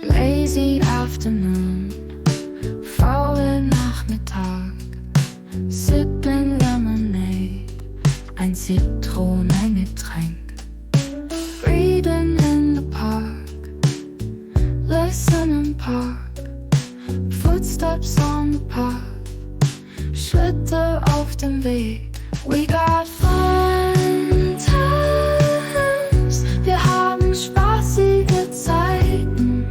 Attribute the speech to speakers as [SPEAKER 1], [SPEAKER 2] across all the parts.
[SPEAKER 1] Lazy afternoon, faule Nachmittag, sipping lemonade, ein Zitronengetränk. Reading in the park, listening park, footsteps on the path, Schritte auf dem Weg. We got fun times, wir haben spaßige Zeiten.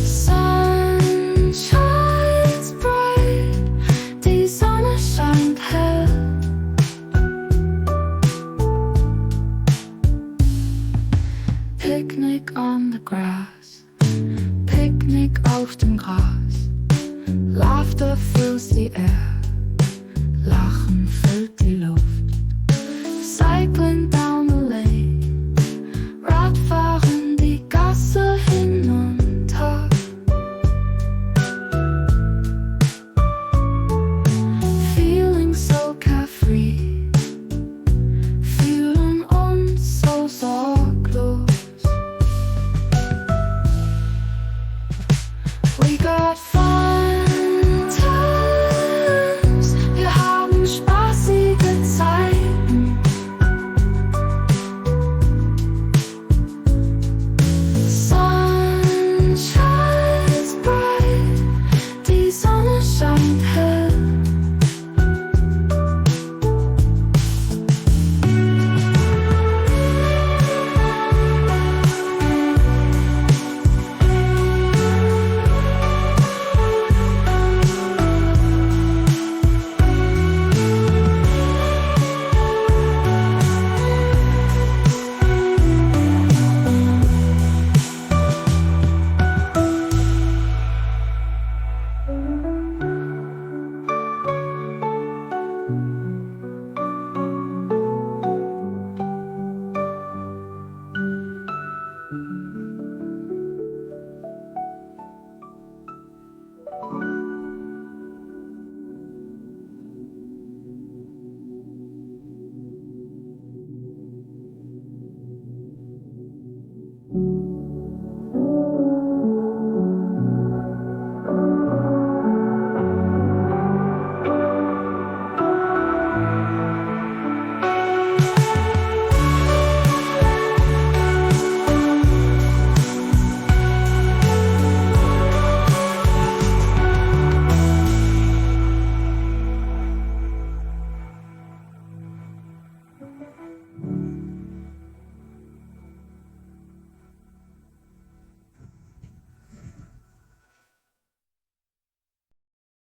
[SPEAKER 1] Sun shines bright, die Sonne scheint hell. Picnic on the grass, Picknick auf dem Gras. Laughter fills the air, Lachen füllt die Luft.